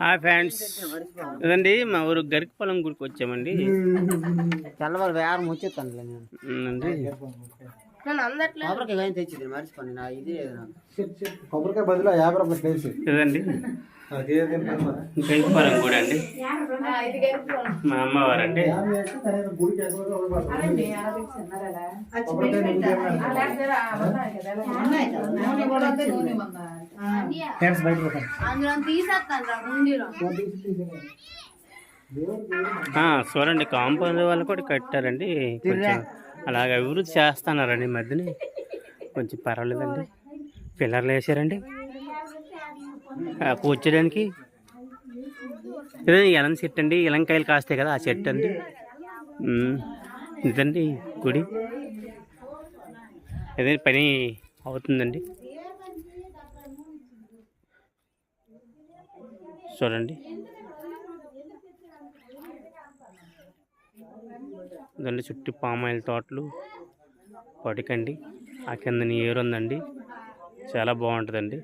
Hi friends, ఇదండి మా ఊరు గరికపాలెం గుడికి వచ్చామండి. తెల్లవారు వ్యాయామం వచ్చేస్తాను తెచ్చింది మర్చిపోండి నా ఇది కొబ్బరికాయ బదులు 50 రూపాయలు వేసి ఇదండి గరికపాలెం గుడి అండి. మా అమ్మవారండి. చూడండి, కాంపౌండ్ వాళ్ళు కూడా కట్టారండి. కొంచెం అలాగ అభివృద్ధి చేస్తున్నారండి. ఈ మధ్యన కొంచెం పర్వాలేదండి. పిల్లర్లు వేసారండి కూర్చోడానికి. ఇదే ఎలం చెట్టు అండి, ఇలంకాయలు కాస్తాయి కదా, ఆ చెట్టు అండి. ఇదండి గుడి. ఇదే పని అవుతుందండి. చూడండి, ఇదండి చుట్టూ పామాయిల్ తోటలు వాటికండి. ఆ కింద నీరు ఉందండి, చాలా బాగుంటుందండి.